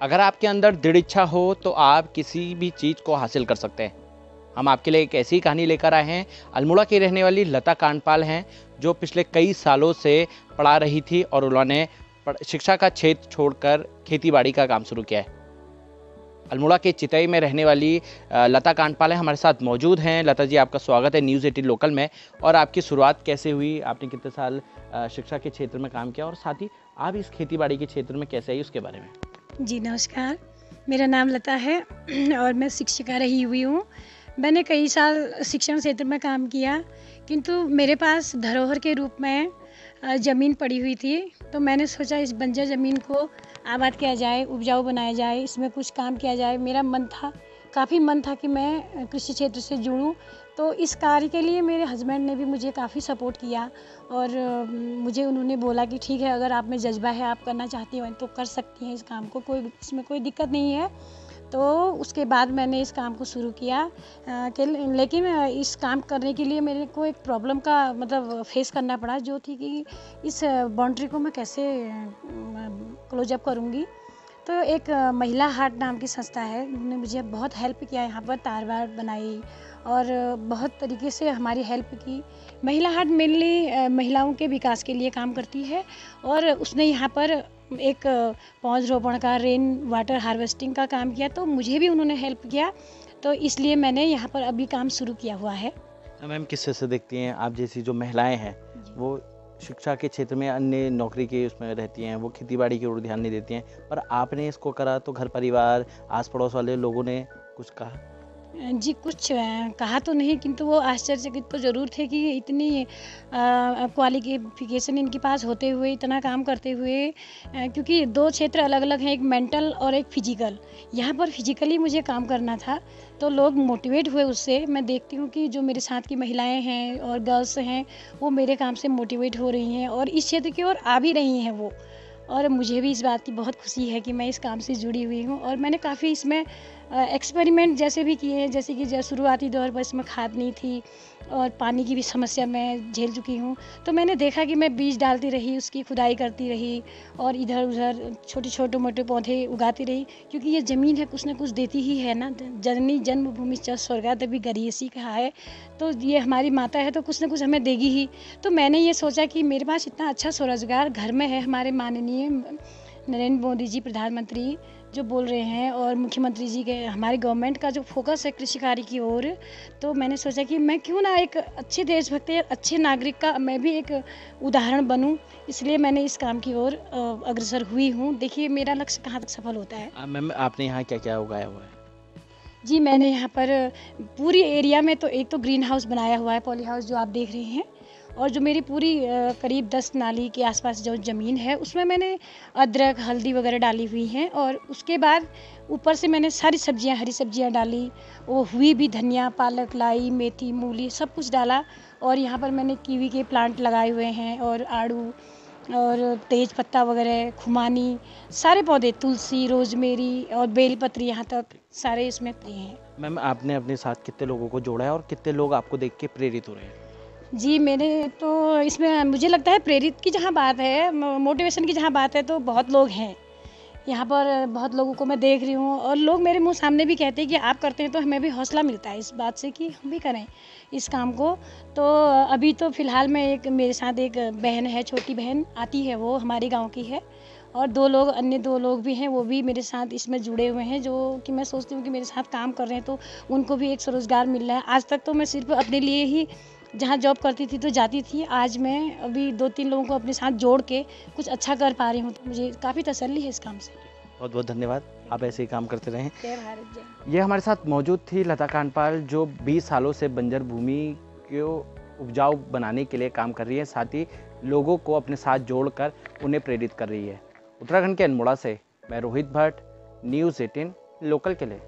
अगर आपके अंदर दृढ़ इच्छा हो तो आप किसी भी चीज़ को हासिल कर सकते हैं। हम आपके लिए एक ऐसी कहानी लेकर आए हैं। अल्मोड़ा की रहने वाली लता कांडपाल हैं, जो पिछले कई सालों से पढ़ा रही थी और उन्होंने शिक्षा का क्षेत्र छोड़कर खेतीबाड़ी का काम शुरू किया है। अल्मोड़ा के चितई में रहने वाली लता कांडपाल है, हमारे साथ मौजूद हैं। लता जी, आपका स्वागत है न्यूज़ 18 लोकल में। और आपकी शुरुआत कैसे हुई, आपने कितने साल शिक्षा के क्षेत्र में काम किया, और साथ ही आप इस खेतीबाड़ी के क्षेत्र में कैसे आई, उसके बारे में। जी नमस्कार, मेरा नाम लता है और मैं शिक्षिका रही हुई हूँ। मैंने कई साल शिक्षण क्षेत्र में काम किया, किंतु मेरे पास धरोहर के रूप में ज़मीन पड़ी हुई थी। तो मैंने सोचा इस बंजर ज़मीन को आबाद किया जाए, उपजाऊ बनाया जाए, इसमें कुछ काम किया जाए। मेरा मन था, काफ़ी मन था कि मैं कृषि क्षेत्र से जुड़ूं। तो इस कार्य के लिए मेरे हस्बैंड ने भी मुझे काफ़ी सपोर्ट किया और मुझे उन्होंने बोला कि ठीक है, अगर आप में जज्बा है, आप करना चाहती हैं तो कर सकती हैं इस काम को, कोई इसमें कोई दिक्कत नहीं है। तो उसके बाद मैंने इस काम को शुरू किया लेकिन इस काम करने के लिए मेरे को एक प्रॉब्लम का मतलब फेस करना पड़ा, जो थी कि इस बाउंड्री को मैं कैसे क्लोज अप करूँगी। तो एक महिला हाट नाम की संस्था है, उन्होंने मुझे बहुत हेल्प किया, यहाँ पर तार-वार बनाई और बहुत तरीके से हमारी हेल्प की। महिला हाट मेनली महिलाओं के विकास के लिए काम करती है और उसने यहाँ पर एक पौधरोपण का, रेन वाटर हार्वेस्टिंग का काम किया, तो मुझे भी उन्होंने हेल्प किया। तो इसलिए मैंने यहाँ पर अभी काम शुरू किया हुआ है। मैम, किस तरह से देखती हैं आप जैसी जो महिलाएं हैं, वो शिक्षा के क्षेत्र में अन्य नौकरी के उसमें रहती हैं, वो खेतीबाड़ी की ओर ध्यान नहीं देती हैं, पर आपने इसको करा तो घर परिवार, आस पड़ोस वाले लोगों ने कुछ कहा? जी, कुछ कहा तो नहीं, किंतु वो आश्चर्यचकित तो ज़रूर थे कि इतनी क्वालिफ़िकेशन इनके पास होते हुए, इतना काम करते हुए, क्योंकि 2 क्षेत्र अलग-अलग हैं, एक मेंटल और एक फ़िज़िकल। यहाँ पर फ़िज़िकली मुझे काम करना था, तो लोग मोटिवेट हुए उससे। मैं देखती हूँ कि जो मेरे साथ की महिलाएँ हैं और गर्ल्स हैं, वो मेरे काम से मोटिवेट हो रही हैं और इस क्षेत्र की ओर आ भी रही हैं वो। और मुझे भी इस बात की बहुत खुशी है कि मैं इस काम से जुड़ी हुई हूँ और मैंने काफ़ी इसमें एक्सपेरिमेंट जैसे भी किए हैं, जैसे कि शुरुआती दौर पर इसमें खाद नहीं थी और पानी की भी समस्या मैं झेल चुकी हूँ। तो मैंने देखा कि मैं बीज डालती रही, उसकी खुदाई करती रही और इधर-उधर छोटे मोटे पौधे उगाती रही, क्योंकि ये ज़मीन है, कुछ न कुछ देती ही है ना। जननी जन्मभूमि च स्वर्गादपि गरीयसी कहा है, तो ये हमारी माता है, तो कुछ न कुछ हमें देगी ही। तो मैंने ये सोचा कि मेरे पास इतना अच्छा स्वरोज़गार घर में है, हमारे माननीय नरेंद्र मोदी जी प्रधानमंत्री जो बोल रहे हैं और मुख्यमंत्री जी के, हमारे गवर्नमेंट का जो फोकस है कृषि कार्य की ओर, तो मैंने सोचा कि मैं क्यों ना एक अच्छे देशभक्त या अच्छे नागरिक का मैं भी एक उदाहरण बनूं। इसलिए मैंने इस काम की ओर अग्रसर हुई हूँ। देखिए मेरा लक्ष्य कहाँ तक सफल होता है। मैम, आपने यहाँ क्या क्या उगाया हुआ है? जी, मैंने यहाँ पर पूरी एरिया में तो एक तो ग्रीन हाउस बनाया हुआ है, पॉली हाउस जो आप देख रहे हैं, और जो मेरी पूरी करीब 10 नाली के आसपास जो ज़मीन है, उसमें मैंने अदरक, हल्दी वगैरह डाली हुई हैं और उसके बाद ऊपर से मैंने सारी सब्जियाँ, हरी सब्जियाँ डाली। वो हुई भी, धनिया, पालक, लाई, मेथी, मूली सब कुछ डाला और यहाँ पर मैंने कीवी के प्लांट लगाए हुए हैं और आड़ू और तेज पत्ता वगैरह, खुमानी, सारे पौधे, तुलसी, रोज़मेरी और बेलपत्री, यहाँ तक सारे इसमें हैं। मैम, आपने अपने साथ कितने लोगों को जोड़ा है और कितने लोग आपको देख के प्रेरित हो रहे हैं? जी, मैंने तो इसमें मुझे लगता है प्रेरित की जहाँ बात है, मोटिवेशन की जहाँ बात है, तो बहुत लोग हैं। यहाँ पर बहुत लोगों को मैं देख रही हूँ और लोग मेरे मुँह सामने भी कहते हैं कि आप करते हैं, तो हमें भी हौसला मिलता है इस बात से कि हम भी करें इस काम को। तो अभी तो फ़िलहाल में एक मेरे साथ एक बहन है, छोटी बहन आती है, वो हमारे गाँव की है और 2 लोग, अन्य 2 लोग भी हैं, वो भी मेरे साथ इसमें जुड़े हुए हैं, जो कि मैं सोचती हूँ कि मेरे साथ काम कर रहे हैं, तो उनको भी एक स्वरोज़गार मिल रहा है। आज तक तो मैं सिर्फ़ अपने लिए ही जहाँ जॉब करती थी तो जाती थी, आज मैं अभी 2-3 लोगों को अपने साथ जोड़ के कुछ अच्छा कर पा रही हूँ, तो मुझे काफ़ी तसल्ली है इस काम से। बहुत बहुत धन्यवाद, आप ऐसे ही काम करते रहें। जय भारत जय। ये हमारे साथ मौजूद थी लता कांडपाल, जो 20 सालों से बंजर भूमि को उपजाऊ बनाने के लिए काम कर रही है, साथ ही लोगों को अपने साथ जोड़कर उन्हें प्रेरित कर रही है। उत्तराखंड के अल्मोड़ा से मैं रोहित भट्ट, न्यूज़ 18 लोकल के लिए।